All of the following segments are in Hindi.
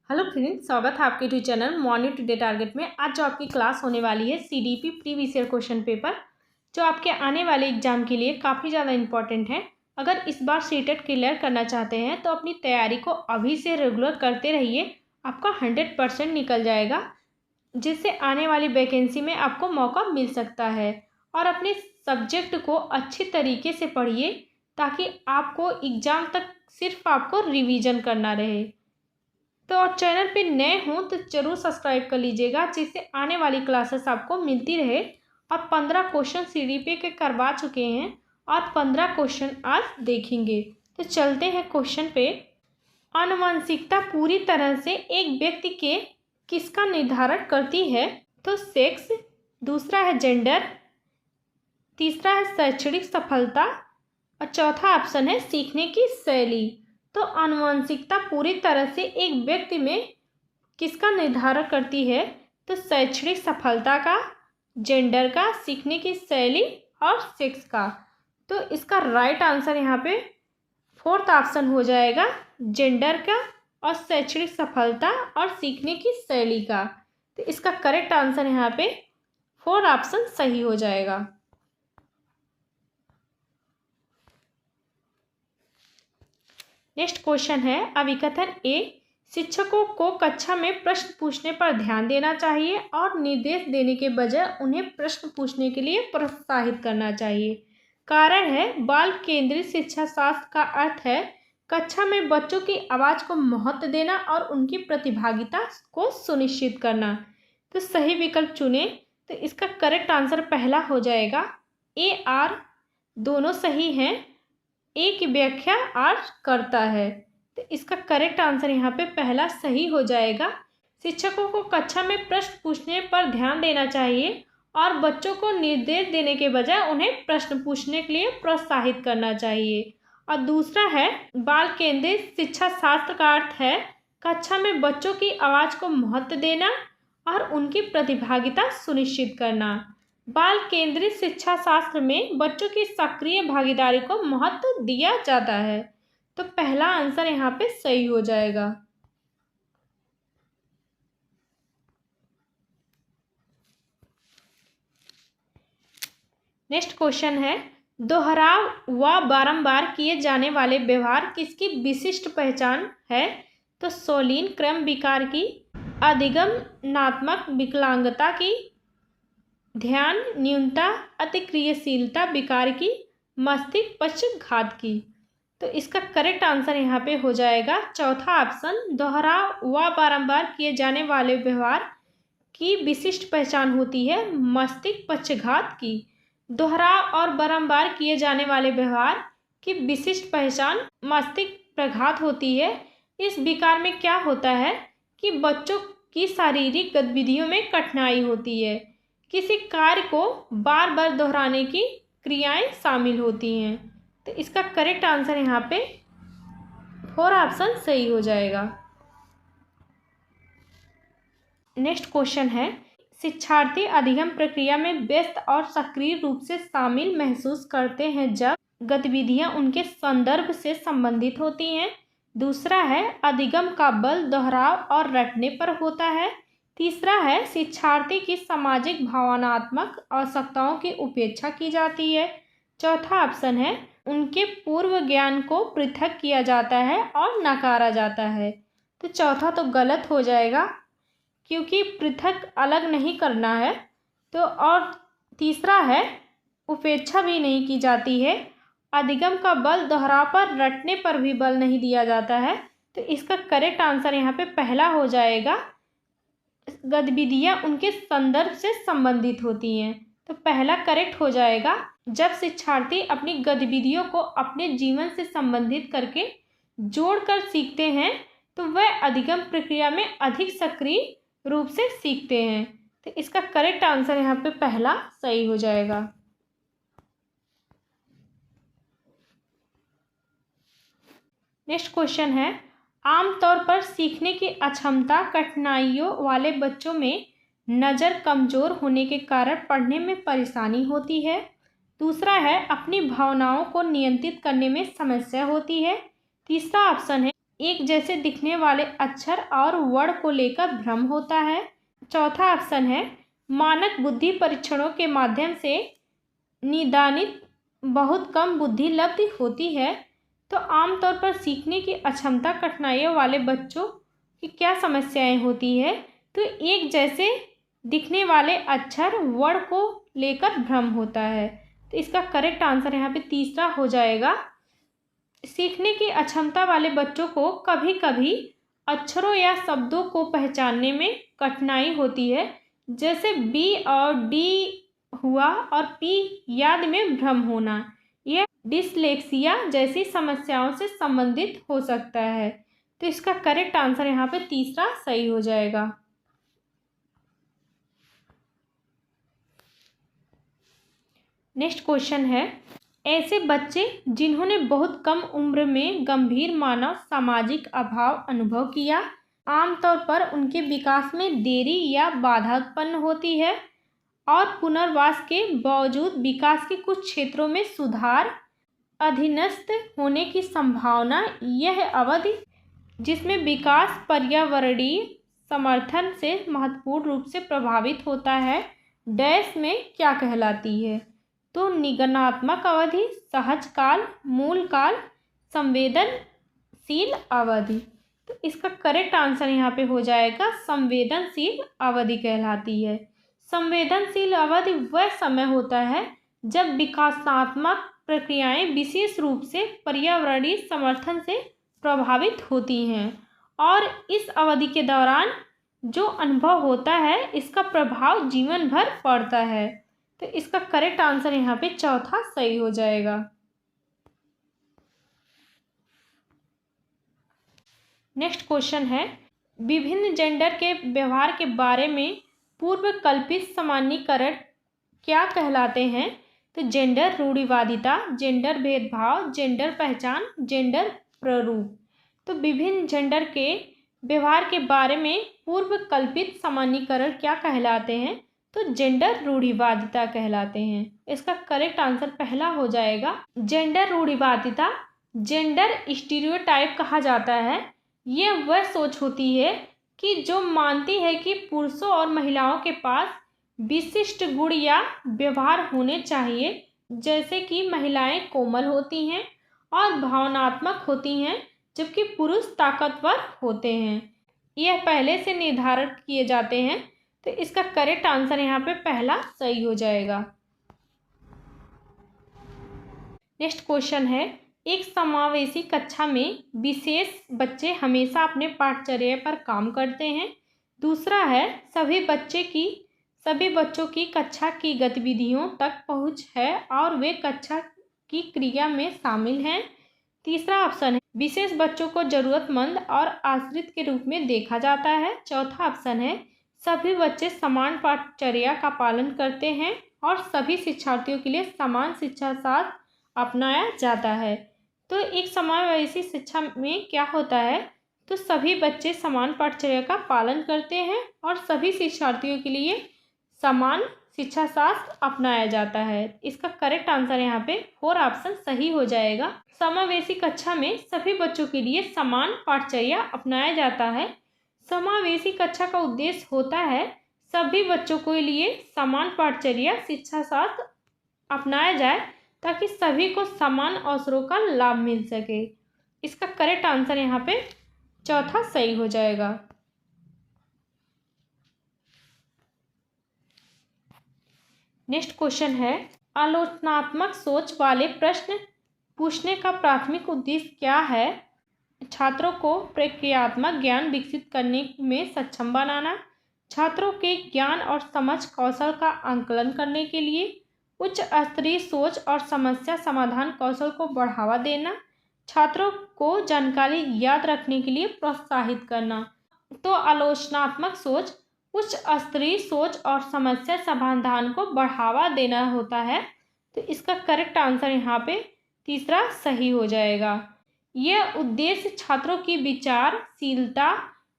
हेलो फ्रेंड्स, स्वागत है आपके YouTube channel morning today target में। आज जो आपकी क्लास होने वाली है CDP previous year question paper, जो आपके आने वाले एग्जाम के लिए काफ़ी ज़्यादा इंपॉर्टेंट है। अगर इस बार सीटेट क्लियर करना चाहते हैं तो अपनी तैयारी को अभी से रेगुलर करते रहिए। आपका 100% निकल जाएगा, जिससे आने वाली वैकेंसी में आपको मौका मिल सकता है। और अपने सब्जेक्ट को अच्छी तरीके से पढ़िए ताकि आपको एग्ज़ाम तक सिर्फ आपको रिवीजन करना रहे। तो और चैनल पे नए हों तो ज़रूर सब्सक्राइब कर लीजिएगा, जिससे आने वाली क्लासेस आपको मिलती रहे। और 15 क्वेश्चन सीडीपी के करवा चुके हैं और 15 क्वेश्चन आज देखेंगे। तो चलते हैं क्वेश्चन पे। आनुवंशिकता पूरी तरह से एक व्यक्ति के किसका निर्धारण करती है? तो सेक्स, दूसरा है जेंडर, तीसरा है शैक्षणिक सफलता और चौथा ऑप्शन है सीखने की शैली। तो आनुवंशिकता पूरी तरह से एक व्यक्ति में किसका निर्धारण करती है? तो शैक्षणिक सफलता का, जेंडर का, सीखने की शैली और सेक्स का। तो इसका राइट आंसर यहाँ पे फोर्थ ऑप्शन हो जाएगा, जेंडर का और शैक्षणिक सफलता और सीखने की शैली का। तो इसका करेक्ट आंसर यहाँ पे फोर्थ ऑप्शन सही हो जाएगा। नेक्स्ट क्वेश्चन है, अभिकथन ए, शिक्षकों को कक्षा में प्रश्न पूछने पर ध्यान देना चाहिए और निर्देश देने के बजाय उन्हें प्रश्न पूछने के लिए प्रोत्साहित करना चाहिए। कारण है, बाल केंद्रित शिक्षा शास्त्र का अर्थ है कक्षा में बच्चों की आवाज़ को महत्व देना और उनकी प्रतिभागिता को सुनिश्चित करना। तो सही विकल्प चुने। तो इसका करेक्ट आंसर पहला हो जाएगा, ए आर दोनों सही हैं। ए की व्याख्या आर करता है। तो इसका करेक्ट आंसर यहाँ पे पहला सही हो जाएगा। शिक्षकों को कक्षा में प्रश्न पूछने पर ध्यान देना चाहिए और बच्चों को निर्देश देने के बजाय उन्हें प्रश्न पूछने के लिए प्रोत्साहित करना चाहिए। और दूसरा है, बाल केंद्रित शिक्षा शास्त्र का अर्थ है कक्षा में बच्चों की आवाज़ को महत्व देना और उनकी प्रतिभागिता सुनिश्चित करना। बाल केंद्रित शिक्षा शास्त्र में बच्चों की सक्रिय भागीदारी को महत्व दिया जाता है। तो पहला आंसर यहाँ पे सही हो जाएगा। नेक्स्ट क्वेश्चन है, दोहराव व बारंबार किए जाने वाले व्यवहार किसकी विशिष्ट पहचान है? तो सोलिन क्रम विकार की, अधिगमनात्मक विकलांगता की, ध्यान न्यूनता अतिक्रियाशीलता विकार की, मस्तिष्क पक्षघात की। तो इसका करेक्ट आंसर यहाँ पे हो जाएगा चौथा ऑप्शन, दोहराव व बारंबार किए जाने वाले व्यवहार की विशिष्ट पहचान होती है मस्तिष्क पक्षघात की। दोहराव और बारंबार किए जाने वाले व्यवहार की विशिष्ट पहचान मस्तिष्क प्रघात होती है। इस विकार में क्या होता है कि बच्चों की शारीरिक गतिविधियों में कठिनाई होती है, किसी कार्य को बार बार दोहराने की क्रियाएं शामिल होती हैं। तो इसका करेक्ट आंसर यहाँ पे फोर ऑप्शन सही हो जाएगा। नेक्स्ट क्वेश्चन है, शिक्षार्थी अधिगम प्रक्रिया में व्यस्त और सक्रिय रूप से शामिल महसूस करते हैं जब गतिविधियां उनके संदर्भ से संबंधित होती हैं। दूसरा है, अधिगम का बल दोहराव और रटने पर होता है। तीसरा है, शिक्षार्थी की सामाजिक भावनात्मक आवश्यकताओं की उपेक्षा की जाती है। चौथा ऑप्शन है, उनके पूर्व ज्ञान को पृथक किया जाता है और नकारा जाता है। तो चौथा तो गलत हो जाएगा, क्योंकि पृथक अलग नहीं करना है। तो और तीसरा है, उपेक्षा भी नहीं की जाती है। अधिगम का बल दोहराव पर, रटने पर भी बल नहीं दिया जाता है। तो इसका करेक्ट आंसर यहाँ पे पहला हो जाएगा, गतिविधियां उनके संदर्भ से संबंधित होती हैं। तो पहला करेक्ट हो जाएगा। जब शिक्षार्थी अपनी गतिविधियों को अपने जीवन से संबंधित करके जोड़कर सीखते हैं तो वह अधिगम प्रक्रिया में अधिक सक्रिय रूप से सीखते हैं। तो इसका करेक्ट आंसर यहाँ पे पहला सही हो जाएगा। नेक्स्ट क्वेश्चन है, आमतौर पर सीखने की अक्षमता कठिनाइयों वाले बच्चों में नज़र कमज़ोर होने के कारण पढ़ने में परेशानी होती है। दूसरा है, अपनी भावनाओं को नियंत्रित करने में समस्या होती है। तीसरा ऑप्शन है, एक जैसे दिखने वाले अक्षर और वर्ण को लेकर भ्रम होता है। चौथा ऑप्शन है मानक बुद्धि परीक्षणों के माध्यम से निदानित बहुत कम बुद्धि लब्धि होती है। तो आमतौर पर सीखने की अक्षमता कठिनाइयों वाले बच्चों की क्या समस्याएं होती है? तो एक जैसे दिखने वाले अक्षर वर्ण को लेकर भ्रम होता है। तो इसका करेक्ट आंसर यहाँ पे तीसरा हो जाएगा। सीखने की अक्षमता वाले बच्चों को कभी कभी अक्षरों या शब्दों को पहचानने में कठिनाई होती है, जैसे बी और डी हुआ और पी याद में भ्रम होना। यह डिसलेक्सिया जैसी समस्याओं से संबंधित हो सकता है। तो इसका करेक्ट आंसर यहाँ पे तीसरा सही हो जाएगा। नेक्स्ट क्वेश्चन है, ऐसे बच्चे जिन्होंने बहुत कम उम्र में गंभीर मानव सामाजिक अभाव अनुभव किया, आमतौर पर उनके विकास में देरी या बाधा उत्पन्न होती है और पुनर्वास के बावजूद विकास के कुछ क्षेत्रों में सुधार अधीनस्थ होने की संभावना। यह अवधि जिसमें विकास पर्यावरणीय समर्थन से महत्वपूर्ण रूप से प्रभावित होता है, डैश में क्या कहलाती है? तो निगमनात्मक अवधि, सहज काल, मूल काल, संवेदनशील अवधि। तो इसका करेक्ट आंसर यहाँ पे हो जाएगा संवेदनशील अवधि कहलाती है। संवेदनशील अवधि वह समय होता है जब विकासात्मक प्रक्रियाएं विशेष रूप से पर्यावरणीय समर्थन से प्रभावित होती हैं और इस अवधि के दौरान जो अनुभव होता है इसका प्रभाव जीवन भर पड़ता है। तो इसका करेक्ट आंसर यहाँ पे चौथा सही हो जाएगा। नेक्स्ट क्वेश्चन है, विभिन्न जेंडर के व्यवहार के बारे में पूर्व कल्पित सामान्यीकरण क्या कहलाते हैं? तो जेंडर रूढ़िवादिता, जेंडर भेदभाव, जेंडर पहचान, जेंडर प्रारूप। तो विभिन्न जेंडर के व्यवहार के बारे में पूर्व कल्पित सामान्यीकरण क्या कहलाते हैं? तो जेंडर रूढ़िवादिता कहलाते हैं। इसका करेक्ट आंसर पहला हो जाएगा। जेंडर रूढ़िवादिता जेंडर स्टीरियोटाइप कहा जाता है। यह वह सोच होती है कि जो मानती है कि पुरुषों और महिलाओं के पास विशिष्ट गुण या व्यवहार होने चाहिए, जैसे कि महिलाएं कोमल होती हैं और भावनात्मक होती हैं जबकि पुरुष ताकतवर होते हैं। यह पहले से निर्धारित किए जाते हैं। तो इसका करेक्ट आंसर यहाँ पे पहला सही हो जाएगा। नेक्स्ट क्वेश्चन है, एक समावेशी कक्षा में विशेष बच्चे हमेशा अपने पाठचर्या पर काम करते हैं। दूसरा है सभी बच्चों की कक्षा की गतिविधियों तक पहुंच है और वे कक्षा की क्रिया में शामिल हैं। तीसरा ऑप्शन है विशेष बच्चों को जरूरतमंद और आश्रित के रूप में देखा जाता है। चौथा ऑप्शन है सभी बच्चे समान पाठचर्या का पालन करते हैं और सभी शिक्षार्थियों के लिए समान शिक्षा शास्त्र अपनाया जाता है। तो एक समावेशी शिक्षा में क्या होता है? तो सभी बच्चे समान पाठचर्या का पालन करते हैं और सभी शिक्षार्थियों के लिए समान शिक्षा शास्त्र अपनाया जाता है। इसका करेक्ट आंसर यहाँ पे 4 ऑप्शन सही हो जाएगा। समावेशी कक्षा में सभी बच्चों के लिए समान पाठचर्या अपनाया जाता है। समावेशी कक्षा का उद्देश्य होता है सभी बच्चों के लिए समान पाठचर्या शिक्षा शास्त्र अपनाया जाए ताकि सभी को समान अवसरों का लाभ मिल सके। इसका करेक्ट आंसर यहाँ पे चौथा सही हो जाएगा। नेक्स्ट क्वेश्चन है, आलोचनात्मक सोच वाले प्रश्न पूछने का प्राथमिक उद्देश्य क्या है? छात्रों को प्रक्रियात्मक ज्ञान विकसित करने में सक्षम बनाना, छात्रों के ज्ञान और समझ कौशल का आंकलन करने के लिए, उच्च स्तरीय सोच और समस्या समाधान कौशल को बढ़ावा देना, छात्रों को जानकारी याद रखने के लिए प्रोत्साहित करना। तो आलोचनात्मक सोच उच्च स्तरीय सोच और समस्या समाधान को बढ़ावा देना होता है। तो इसका करेक्ट आंसर यहाँ पे तीसरा सही हो जाएगा। यह उद्देश्य छात्रों की विचारशीलता,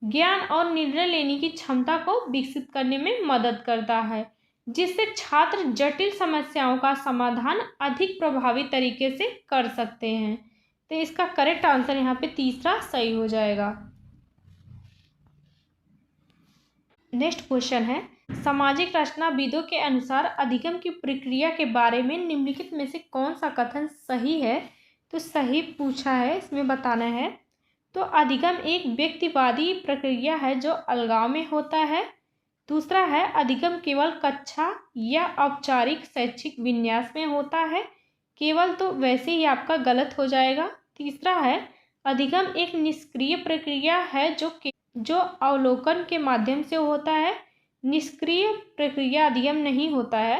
ज्ञान और निर्णय लेने की क्षमता को विकसित करने में मदद करता है, जिससे छात्र जटिल समस्याओं का समाधान अधिक प्रभावी तरीके से कर सकते हैं। तो इसका करेक्ट आंसर यहाँ पे तीसरा सही हो जाएगा। नेक्स्ट क्वेश्चन है, सामाजिक रचनाविदों के अनुसार अधिगम की प्रक्रिया के बारे में निम्नलिखित में से कौन सा कथन सही है? तो सही पूछा है, इसमें बताना है। तो अधिगम एक व्यक्तिवादी प्रक्रिया है जो अलगाव में होता है। दूसरा है, अधिगम केवल कक्षा या औपचारिक शैक्षिक विन्यास में होता है केवल, तो वैसे ही आपका गलत हो जाएगा। तीसरा है, अधिगम एक निष्क्रिय प्रक्रिया है जो अवलोकन के माध्यम से होता है। निष्क्रिय प्रक्रिया अधिगम नहीं होता है,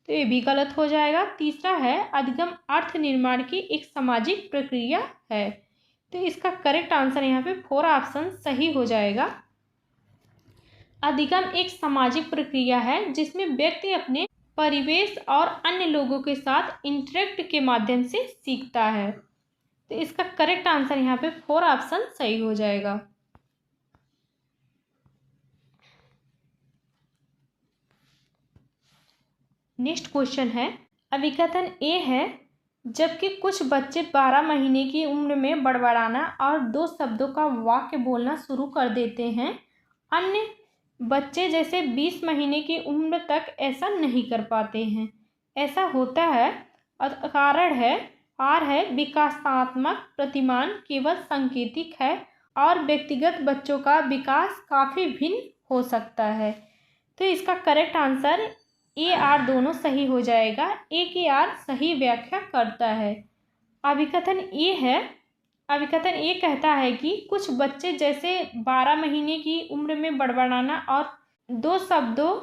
तो ये भी गलत हो जाएगा। तीसरा है, अधिगम अर्थ निर्माण की एक सामाजिक प्रक्रिया है। तो इसका करेक्ट आंसर यहाँ पे 4 ऑप्शन सही हो जाएगा। अधिगम एक सामाजिक प्रक्रिया है जिसमें व्यक्ति अपने परिवेश और अन्य लोगों के साथ इंटरेक्ट के माध्यम से सीखता है। तो इसका करेक्ट आंसर यहाँ पे 4 ऑप्शन सही हो जाएगा। नेक्स्ट क्वेश्चन है, अभिकथन ए है, जबकि कुछ बच्चे 12 महीने की उम्र में बड़बड़ाना और 2 शब्दों का वाक्य बोलना शुरू कर देते हैं, अन्य बच्चे जैसे 20 महीने की उम्र तक ऐसा नहीं कर पाते हैं। ऐसा होता है और कारण है विकासात्मक प्रतिमान केवल सांकेतिक है और व्यक्तिगत बच्चों का विकास काफ़ी भिन्न हो सकता है। तो इसका करेक्ट आंसर ए आर दोनों सही हो जाएगा। ए की आर सही व्याख्या करता है। अभिकथन ए है, अभिकथन ए कहता है कि कुछ बच्चे जैसे 12 महीने की उम्र में बड़बड़ाना और 2 शब्दों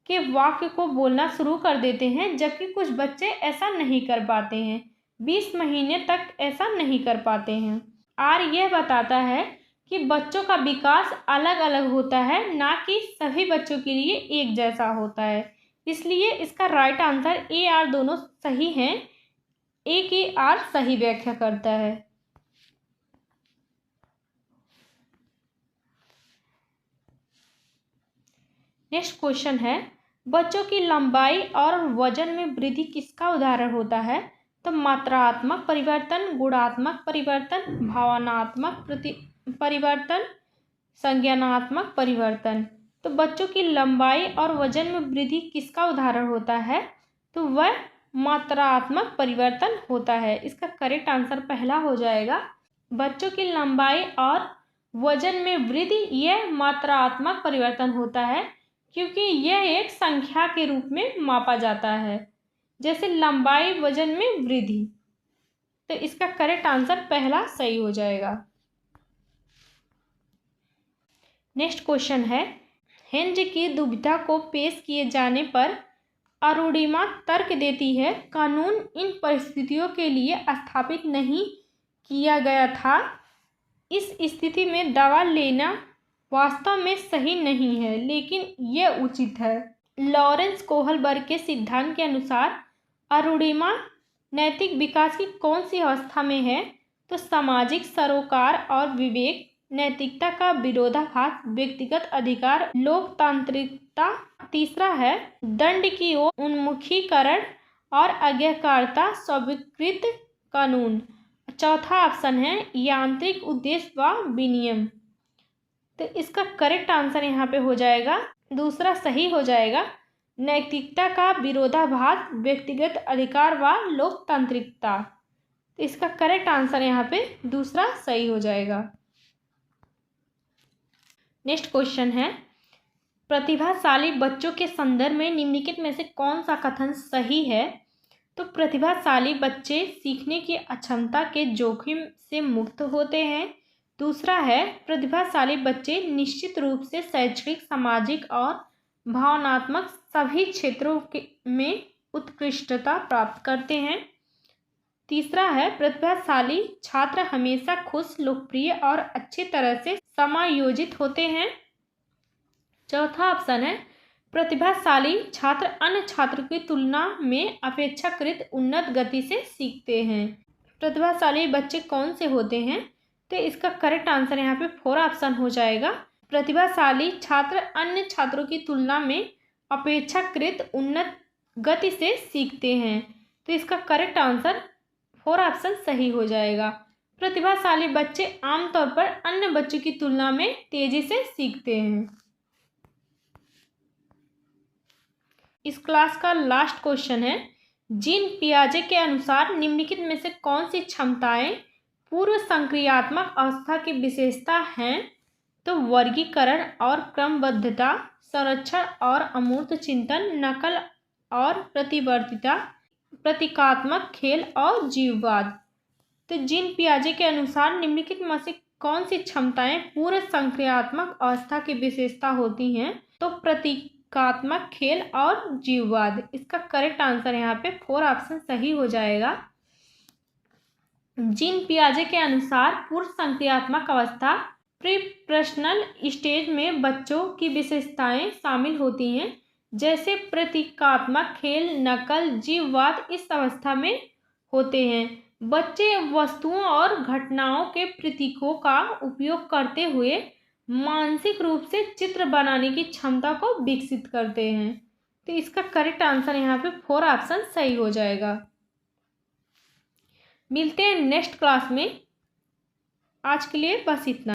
के वाक्य को बोलना शुरू कर देते हैं, जबकि कुछ बच्चे ऐसा नहीं कर पाते हैं, 20 महीने तक ऐसा नहीं कर पाते हैं। आर यह बताता है कि बच्चों का विकास अलग अलग होता है, ना कि सभी बच्चों के लिए एक जैसा होता है। इसलिए इसका राइट आंसर ए आर दोनों सही हैं। ए की आर सही व्याख्या करता है। नेक्स्ट क्वेश्चन है, बच्चों की लंबाई और वजन में वृद्धि किसका उदाहरण होता है? तो मात्रात्मक परिवर्तन, गुणात्मक परिवर्तन, भावनात्मक परिवर्तन, संज्ञानात्मक परिवर्तन। तो बच्चों की लंबाई और वजन में वृद्धि किसका उदाहरण होता है? तो वह मात्रात्मक परिवर्तन होता है। इसका करेक्ट आंसर पहला हो जाएगा। बच्चों की लंबाई और वजन में वृद्धि यह मात्रात्मक परिवर्तन होता है, क्योंकि यह एक संख्या के रूप में मापा जाता है, जैसे लंबाई वजन में वृद्धि। तो इसका करेक्ट आंसर पहला सही हो जाएगा। नेक्स्ट क्वेश्चन है, हेनरी की दुविधा को पेश किए जाने पर अरुणिमा तर्क देती है, कानून इन परिस्थितियों के लिए स्थापित नहीं किया गया था। इस स्थिति में दवा लेना वास्तव में सही नहीं है, लेकिन यह उचित है। लॉरेंस कोहलबर्ग के सिद्धांत के अनुसार अरुणिमा नैतिक विकास की कौन सी अवस्था में है? तो सामाजिक सरोकार और विवेक, नैतिकता का विरोधाभास, व्यक्तिगत अधिकार, लोकतांत्रिकता। तीसरा है दंड की ओर उन्मुखीकरण और आज्ञाकारिता, स्वीकृत कानून। चौथा ऑप्शन है यांत्रिक उद्देश्य व विनियम। तो इसका करेक्ट आंसर यहाँ पे हो जाएगा, दूसरा सही हो जाएगा, नैतिकता का विरोधाभास, व्यक्तिगत अधिकार व लोकतांत्रिकता। तो इसका करेक्ट आंसर यहाँ पे दूसरा सही हो जाएगा। नेक्स्ट क्वेश्चन है, प्रतिभाशाली बच्चों के संदर्भ में निम्नलिखित में से कौन सा कथन सही है? तो प्रतिभाशाली बच्चे सीखने की अक्षमता के जोखिम से मुक्त होते हैं। दूसरा है प्रतिभाशाली बच्चे निश्चित रूप से शैक्षणिक, सामाजिक और भावनात्मक सभी क्षेत्रों में उत्कृष्टता प्राप्त करते हैं। तीसरा है प्रतिभाशाली छात्र हमेशा खुश, लोकप्रिय और अच्छी तरह से समायोजित होते हैं। चौथा ऑप्शन है प्रतिभाशाली छात्र अन्य छात्रों की तुलना में अपेक्षाकृत उन्नत गति से सीखते हैं। प्रतिभाशाली बच्चे कौन से होते हैं? तो इसका करेक्ट आंसर यहाँ पे 4 ऑप्शन हो जाएगा। प्रतिभाशाली छात्र अन्य छात्रों की तुलना में अपेक्षाकृत उन्नत गति से सीखते हैं। तो इसका करेक्ट आंसर 4 ऑप्शन सही हो जाएगा। प्रतिभाशाली बच्चे आमतौर पर अन्य बच्चों की तुलना में तेजी से सीखते हैं। इस क्लास का लास्ट क्वेश्चन है, जीन पियाजे के अनुसार निम्नलिखित में से कौन सी क्षमताएं पूर्व संक्रियात्मक अवस्था की विशेषता हैं? तो वर्गीकरण और क्रमबद्धता, संरक्षण और अमूर्त चिंतन, नकल और प्रतिवर्तिता, प्रतीकात्मक खेल और जीववाद। तो जीन पियाजे के अनुसार निम्नलिखित में से कौन सी क्षमताएं पूर्व संक्रियात्मक अवस्था की विशेषता होती हैं? तो प्रतीकात्मक खेल और जीववाद। इसका करेक्ट आंसर यहाँ पे 4 ऑप्शन सही हो जाएगा। जीन पियाजे के अनुसार पूर्व संक्रियात्मक अवस्था प्री-प्रश्नल स्टेज में बच्चों की विशेषताएं शामिल होती हैं, जैसे प्रतीकात्मक खेल, नकल, जीववाद इस अवस्था में होते हैं। बच्चे वस्तुओं और घटनाओं के प्रतीकों का उपयोग करते हुए मानसिक रूप से चित्र बनाने की क्षमता को विकसित करते हैं। तो इसका करेक्ट आंसर यहाँ पे 4 ऑप्शन सही हो जाएगा। मिलते हैं नेक्स्ट क्लास में। आज के लिए बस इतना।